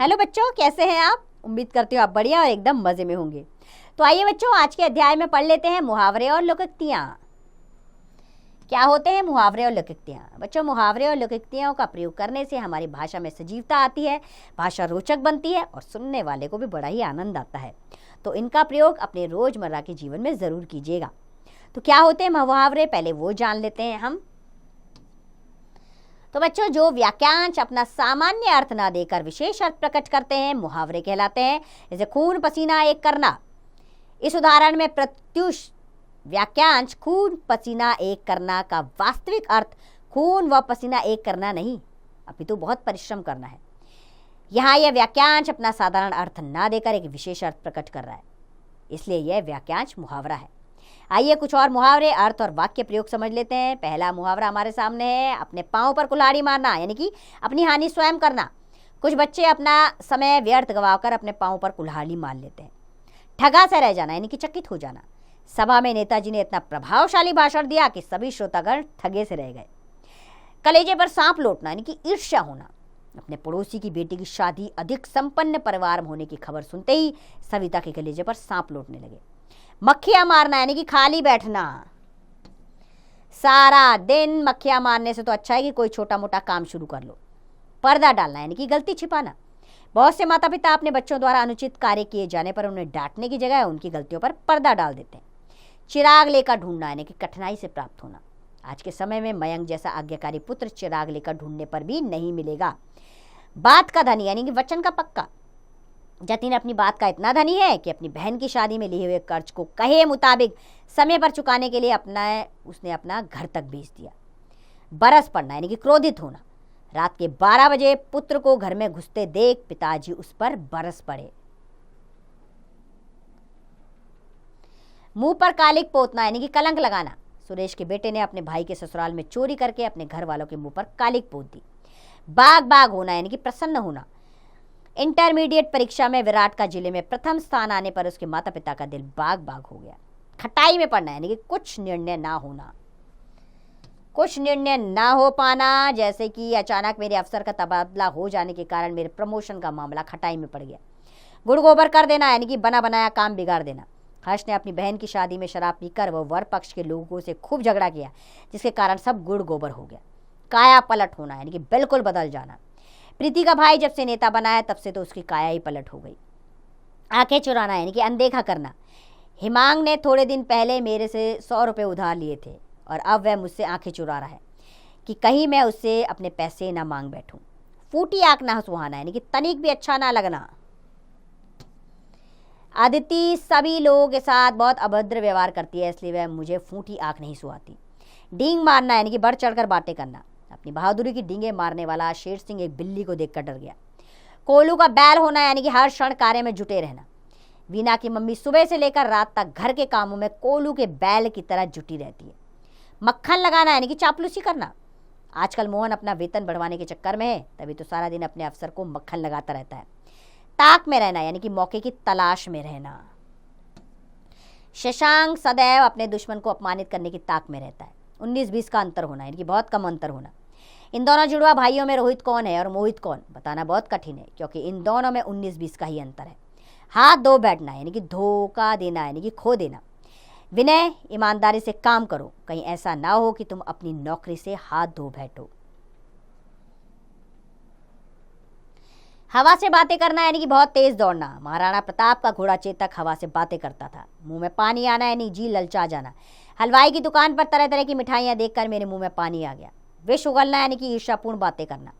Hello बच्चों, कैसे हैं आप? उम्मीद करती हूँ आप बढ़िया और एकदम मजे में होंगे। तो आइए बच्चों, आज के अध्याय में पढ़ लेते हैं मुहावरे और लोकोक्तियाँ। क्या होते हैं मुहावरे और लोकोक्तियाँ? बच्चों, मुहावरे और लोकोक्तियों का प्रयोग करने से हमारी भाषा में सजीवता आती है, भाषा रोचक बनती है और सुनने वाले को भी बड़ा ही आनंद आता है। तो इनका प्रयोग अपने रोजमर्रा के जीवन में जरूर कीजिएगा। तो क्या होते हैं मुहावरे, पहले वो जान लेते हैं हम। तो बच्चों, जो वाक्यांश अपना सामान्य अर्थ ना देकर विशेष अर्थ प्रकट करते हैं मुहावरे कहलाते हैं। जैसे खून पसीना एक करना। इस उदाहरण में प्रत्युष वाक्यांश खून पसीना एक करना का वास्तविक अर्थ खून व पसीना एक करना नहीं, अपितु बहुत परिश्रम करना है। यहाँ यह वाक्यांश अपना साधारण अर्थ ना देकर एक विशेष अर्थ प्रकट कर रहा है, इसलिए यह वाक्यांश मुहावरा है। आइए कुछ और मुहावरे, अर्थ और वाक्य प्रयोग समझ लेते हैं। पहला मुहावरा हमारे सामने है, अपने पांव पर कुल्हाड़ी मारना, यानी कि अपनी हानि स्वयं करना। कुछ बच्चे अपना समय व्यर्थ गवाकर अपने पांव पर कुल्हाड़ी मार लेते हैं। ठगा से रह जाना, यानी कि चकित हो जाना। सभा में नेताजी ने इतना प्रभावशाली भाषण दिया कि सभी श्रोतागण ठगे से रह गए। कलेजे पर सांप लौटना, यानी कि ईर्ष्या होना। अपने पड़ोसी की बेटी की शादी अधिक संपन्न परिवार में होने की खबर सुनते ही सविता के कलेजे पर सांप लौटने लगे। मक्खियां मारना, यानी कि खाली बैठना। सारा दिन मक्खियां मारने से तो अच्छा है कि कोई छोटा मोटा काम शुरू कर लो। पर्दा डालना, यानी कि गलती छिपाना। बहुत से माता पिता अपने बच्चों द्वारा अनुचित कार्य किए जाने पर उन्हें डांटने की जगह उनकी गलतियों पर पर्दा डाल देते हैं। चिराग लेकर ढूंढना, यानी कि कठिनाई से प्राप्त होना। आज के समय में मयंक जैसा आज्ञाकारी पुत्र चिराग लेकर ढूंढने पर भी नहीं मिलेगा। बात का धनी, यानी कि वचन का पक्का। जतिन अपनी बात का इतना धनी है कि अपनी बहन की शादी में लिए हुए कर्ज को कहे मुताबिक समय पर चुकाने के लिए उसने अपना घर तक बेच दिया। बरस पड़ना, यानी कि क्रोधित होना। रात के 12 बजे पुत्र को घर में घुसते देख पिताजी उस पर बरस पड़े। मुंह पर कालिक पोतना, यानी कि कलंक लगाना। सुरेश के बेटे ने अपने भाई के ससुराल में चोरी करके अपने घर वालों के मुंह पर कालिक पोत दी। बाग बाग होना, यानी कि प्रसन्न होना। इंटरमीडिएट परीक्षा में विराट का जिले में प्रथम स्थान आने पर उसके माता पिता का दिल बाग बाग हो गया। खटाई में पड़ना, यानी कि कुछ निर्णय ना होना। कुछ निर्णय ना हो पाना, जैसे कि अचानक मेरे अफसर का तबादला हो जाने के कारण मेरे प्रमोशन का मामला खटाई में पड़ गया। गुड़ गोबर कर देना, यानी कि बना बनाया काम बिगाड़ देना। हर्ष ने अपनी बहन की शादी में शराब पीकर वो वर पक्ष के लोगों से खूब झगड़ा किया, जिसके कारण सब गुड़ गोबर हो गया। काया पलट होना, यानी कि बिल्कुल बदल जाना। प्रीति का भाई जब से नेता बना है तब से तो उसकी काया ही पलट हो गई। आंखें चुराना, यानी कि अनदेखा करना। हिमांग ने थोड़े दिन पहले मेरे से 100 रुपये उधार लिए थे और अब वह मुझसे आंखें चुरा रहा है कि कहीं मैं उससे अपने पैसे ना मांग बैठूं। फूटी आंख ना सुहाना, यानी कि तनिक भी अच्छा ना लगना। अदिति सभी लोगों के साथ बहुत अभद्र व्यवहार करती है, इसलिए वह मुझे फूटी आंख नहीं सुहाती। डींग मारना, यानी कि बढ़ चढ़कर बातें करना। अपनी बहादुरी की डींगे मारने वाला शेर सिंह एक बिल्ली को देखकर डर गया। कोलू का बैल होना, यानी कि हर क्षण कार्य में जुटे रहना। वीना की मम्मी सुबह से लेकर रात तक घर के कामों में कोलू के बैल की तरह जुटी रहती है। मक्खन लगाना, यानी कि चापलूसी करना। आजकल मोहन अपना वेतन बढ़वाने के चक्कर में है, तभी तो सारा दिन अपने अफसर को मक्खन लगाता रहता है। ताक में रहना, यानी कि मौके की तलाश में रहना। शशांक सदैव अपने दुश्मन को अपमानित करने की ताक में रहता है। 19-20 का अंतर होना, यानी कि बहुत कम अंतर होना। इन दोनों जुड़वा भाइयों में रोहित कौन है और मोहित कौन, बताना बहुत कठिन है, क्योंकि इन दोनों में 19-20 का ही अंतर है। हाथ धो बैठना, यानी कि धोखा देना, यानी कि खो देना। विनय, ईमानदारी से काम करो, कहीं ऐसा ना हो कि तुम अपनी नौकरी से हाथ धो बैठो। हवा से बातें करना, यानी कि बहुत तेज दौड़ना। महाराणा प्रताप का घोड़ा चेतक हवा से बातें करता था। मुंह में पानी आना, यानी जी ललचा जाना। हलवाई की दुकान पर तरह तरह की मिठाइयां देखकर मेरे मुंह में पानी आ गया। विष उगलना, यानी कि ईर्ष्यापूर्ण बातें करना।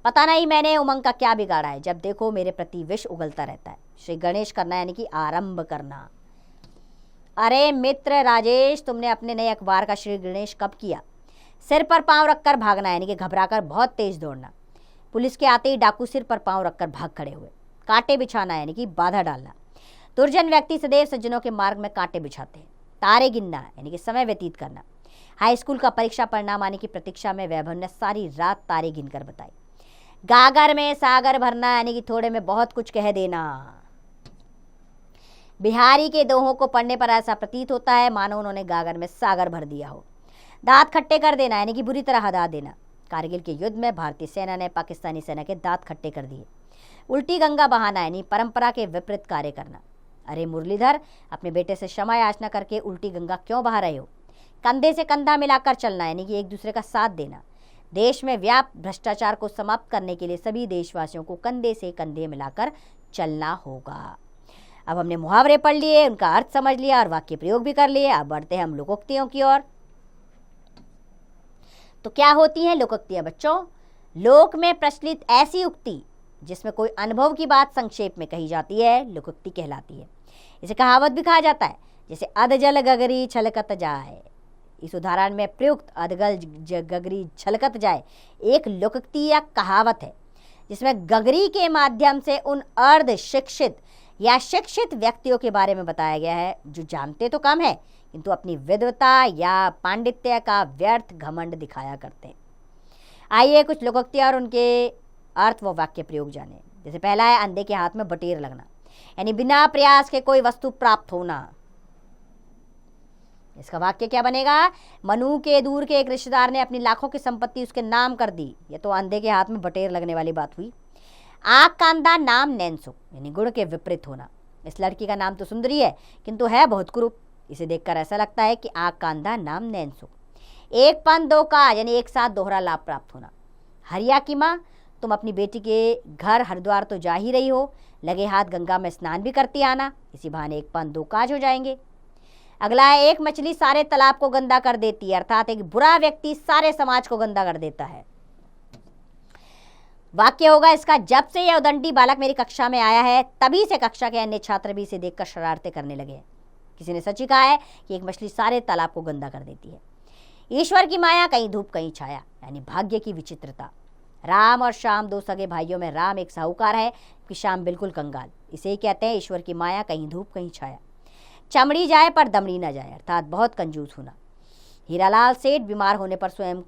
पता नहीं मैंने उमंग का क्या बिगाड़ा है, जब देखो मेरे प्रति विष उगलता रहता है। श्री गणेश करना, यानी कि आरंभ करना। अरे मित्र राजेश, तुमने अपने नए अखबार का श्री गणेश कब किया? सिर पर पांव रखकर भागना, यानी कि घबराकर बहुत तेज दौड़ना। पुलिस के आते ही डाकू सिर पर पांव रखकर भाग खड़े हुए। कांटे बिछाना, यानी कि बाधा डालना। दुर्जन व्यक्ति सदैव सज्जनों के मार्ग में कांटे बिछाते हैं। तारे गिनना, यानी कि समय व्यतीत करना। हाई स्कूल का परीक्षा परिणाम आने की प्रतीक्षा में वैभव ने सारी रात तारे गिनकर बताई। गागर में सागर भरना, यानी कि थोड़े में बहुत कुछ कह देना। बिहारी के दोहों को पढ़ने पर ऐसा प्रतीत होता है मानो उन्होंने गागर में सागर भर दिया हो। दांत खट्टे कर देना, यानी कि बुरी तरह हदा देना। कारगिल के युद्ध में भारतीय सेना ने पाकिस्तानी सेना के दांत खट्टे कर दिए। उल्टी गंगा बहाना यानी परंपरा के विपरीत कार्य करना। अरे मुरलीधर, अपने बेटे से क्षमा याचना करके उल्टी गंगा क्यों बहा रहे हो? कंधे से कंधा मिलाकर चलना यानी कि एक दूसरे का साथ देना। देश में व्याप्त भ्रष्टाचार को समाप्त करने के लिए सभी देशवासियों को कंधे से कंधे मिलाकर चलना होगा। अब हमने मुहावरे पढ़ लिए, उनका अर्थ समझ लिया और वाक्य प्रयोग भी कर लिए। अब बढ़ते हैं हम लोकोक्तियों की ओर। तो क्या होती हैं लोकोक्तियां बच्चों? लोक में प्रचलित ऐसी उक्ति जिसमें कोई अनुभव की बात संक्षेप में कही जाती है लोकोक्ति कहलाती है। इसे कहावत भी कहा जाता है, जैसे अध जल गगरी छलकत जाए। इस उदाहरण में प्रयुक्त अधगल गगरी छलकत जाए एक लोकोक्ति या कहावत है, जिसमें गगरी के माध्यम से उन अर्ध शिक्षित या शिक्षित व्यक्तियों के बारे में बताया गया है जो जानते तो कम है किंतु अपनी विद्वता या पांडित्य का व्यर्थ घमंड दिखाया करते हैं। आइए कुछ लोकोक्तियां और उनके अर्थ व वाक्य प्रयोग जाने। जैसे पहला है अंधे के हाथ में बटेर लगना, यानी बिना प्रयास के कोई वस्तु प्राप्त होना। इसका वाक्य क्या बनेगा? मनु के दूर के एक रिश्तेदार ने अपनी लाखों की संपत्ति उसके नाम कर दी। ये तो अंधे के हाथ में बटेर लगने वाली बात हुई। आग कांदा नाम नैनसुख, यानी गुण के विपरीत होना। इस लड़की का नाम तो सुंदरी है किंतु है बहुत कुरूप। इसे देखकर ऐसा लगता है कि आग कांदा नाम नैनसुख। एक पन दो काज, यानी एक साथ दोहरा लाभ प्राप्त होना। हरिया की माँ, तुम अपनी बेटी के घर हरिद्वार तो जा ही रही हो, लगे हाथ गंगा में स्नान भी करती आना, इसी बहाने एक पन दो काज हो जाएंगे। अगला है एक मछली सारे तालाब को गंदा कर देती है, अर्थात एक बुरा व्यक्ति सारे समाज को गंदा कर देता है। वाक्य होगा इसका, जब से यह उदंडी बालक मेरी कक्षा में आया है तभी से कक्षा के अन्य छात्र भी इसे देखकर शरारतें करने लगे। किसी ने सच ही कहा है कि एक मछली सारे तालाब को गंदा कर देती है। ईश्वर की माया कहीं धूप कहीं छाया, यानी भाग्य की विचित्रता। राम और श्याम दो सगे भाइयों में राम एक साहूकार है कि श्याम बिल्कुल कंगाल। इसे ही कहते हैं ईश्वर की माया कहीं धूप कहीं छाया। चमड़ी जाए पर दमड़ी ना जाए, अर्थात बहुत कंजूस होना। हीरालाल सेठ बीमार होने पर स्वयं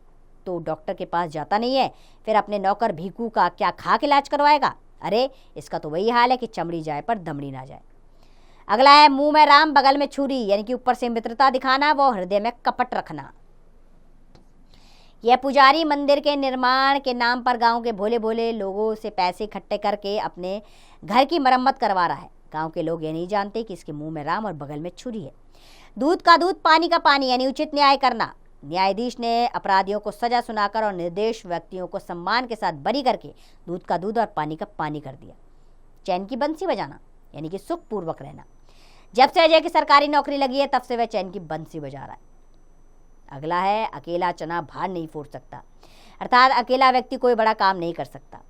तो डॉक्टर के पास जाता नहीं है, फिर अपने नौकर भीकू का क्या खा के इलाज करवाएगा? अरे इसका तो वही हाल है कि चमड़ी जाए पर दमड़ी ना जाए। अगला है मुंह में राम बगल में छुरी, यानी कि ऊपर से मित्रता दिखाना व हृदय में कपट रखना। यह पुजारी मंदिर के निर्माण के नाम पर गांव के भोले भोले लोगों से पैसे इकट्ठे करके अपने घर की मरम्मत करवा रहा है। गांव के लोग ये नहीं जानते कि इसके मुंह में राम और बगल में छुरी है। दूध का दूध पानी का पानी, यानी उचित न्याय करना। न्यायाधीश ने अपराधियों को सजा सुनाकर और निर्दोष व्यक्तियों को सम्मान के साथ बरी करके दूध का दूध और पानी का पानी कर दिया। चैन की बंसी बजाना, यानी कि सुखपूर्वक रहना। जब से अजय की सरकारी नौकरी लगी है तब से वह चैन की बंसी बजा रहा है। अगला है अकेला चना भार नहीं फोड़ सकता, अर्थात अकेला व्यक्ति कोई बड़ा काम नहीं कर सकता।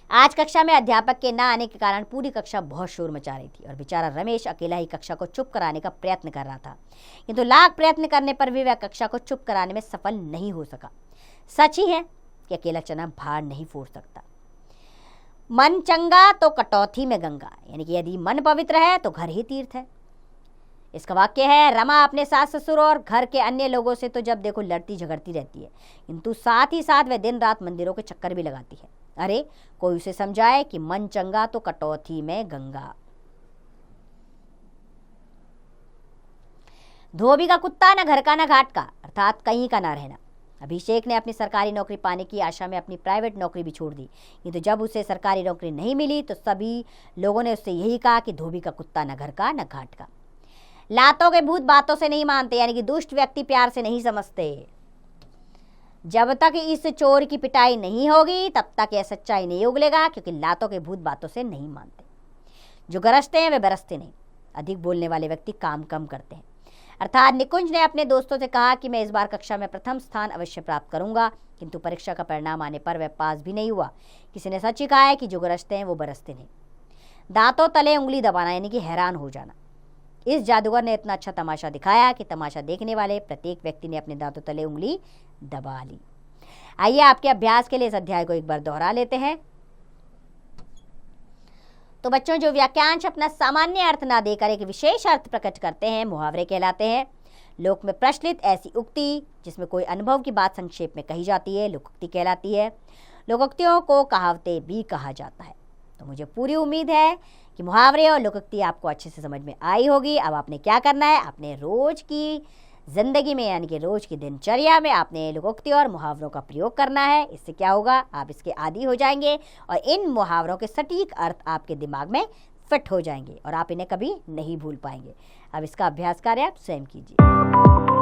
आज कक्षा में अध्यापक के ना आने के कारण पूरी कक्षा बहुत शोर मचा रही थी और बेचारा रमेश अकेला ही कक्षा को चुप कराने का प्रयत्न कर रहा था, किंतु लाख प्रयत्न करने पर भी वह कक्षा को चुप कराने में सफल नहीं हो सका। सच ही है कि अकेला चना भार नहीं फोड़ सकता। मन चंगा तो कटौती में गंगा, यानी कि यदि मन पवित्र है तो घर ही तीर्थ है। इसका वाक्य है रमा अपने सास ससुर और घर के अन्य लोगों से तो जब देखो लड़ती झगड़ती रहती है, किंतु साथ ही साथ वह दिन रात मंदिरों के चक्कर भी लगाती है। अरे कोई उसे समझाए कि मन चंगा तो कटौती में गंगा। धोबी का कुत्ता न घर का न घाट का, अर्थात कहीं का ना रहना। अभिषेक ने अपनी सरकारी नौकरी पाने की आशा में अपनी प्राइवेट नौकरी भी छोड़ दी, किंतु जब उसे सरकारी नौकरी नहीं मिली तो सभी लोगों ने उससे यही कहा कि धोबी का कुत्ता न घर का न घाट का। लातों के भूत बातों से नहीं मानते, यानी कि दुष्ट व्यक्ति प्यार से नहीं समझते। जब तक इस चोर की पिटाई नहीं होगी तब तक यह सच्चाई नहीं उगलेगा, क्योंकि लातों के भूत बातों से नहीं मानते। जो गरजते हैं वे बरसते नहीं। अधिक बोलने वाले व्यक्ति काम कम करते हैं। अर्थात निकुंज ने अपने दोस्तों से कहा कि मैं इस बार कक्षा में प्रथम स्थान अवश्य प्राप्त करूंगा, किंतु परीक्षा का परिणाम आने पर वह पास भी नहीं हुआ। किसी ने सच ही कहा है कि जो गरजते हैं वो बरसते नहीं। दांतों तले उंगली दबाना, यानी कि हैरान हो जाना। इस जादूगर ने इतना अच्छा तमाशा दिखाया कि तमाशा देखने वाले प्रत्येक व्यक्ति ने अपने दांतों तले उंगली दबा ली। आइए आपके अभ्यास के लिए इस अध्याय को एक बार दोहरा लेते हैं। तो बच्चों, जो वाक्यांश अपना सामान्य अर्थ ना देकर एक विशेष अर्थ प्रकट करते हैं मुहावरे कहलाते हैं। लोक में प्रचलित ऐसी उक्ति जिसमें कोई अनुभव की बात संक्षेप में कही जाती है लोकोक्ति कहलाती है। लोकोक्तियों को कहावतें भी कहा जाता है। तो मुझे पूरी उम्मीद है कि मुहावरे और लोकोक्ति आपको अच्छे से समझ में आई होगी। अब आपने क्या करना है, आपने रोज की जिंदगी में यानी कि रोज की दिनचर्या में आपने लोकोक्ति और मुहावरों का प्रयोग करना है। इससे क्या होगा, आप इसके आदी हो जाएंगे और इन मुहावरों के सटीक अर्थ आपके दिमाग में फिट हो जाएंगे और आप इन्हें कभी नहीं भूल पाएंगे। अब इसका अभ्यास कार्य आप स्वयं कीजिए।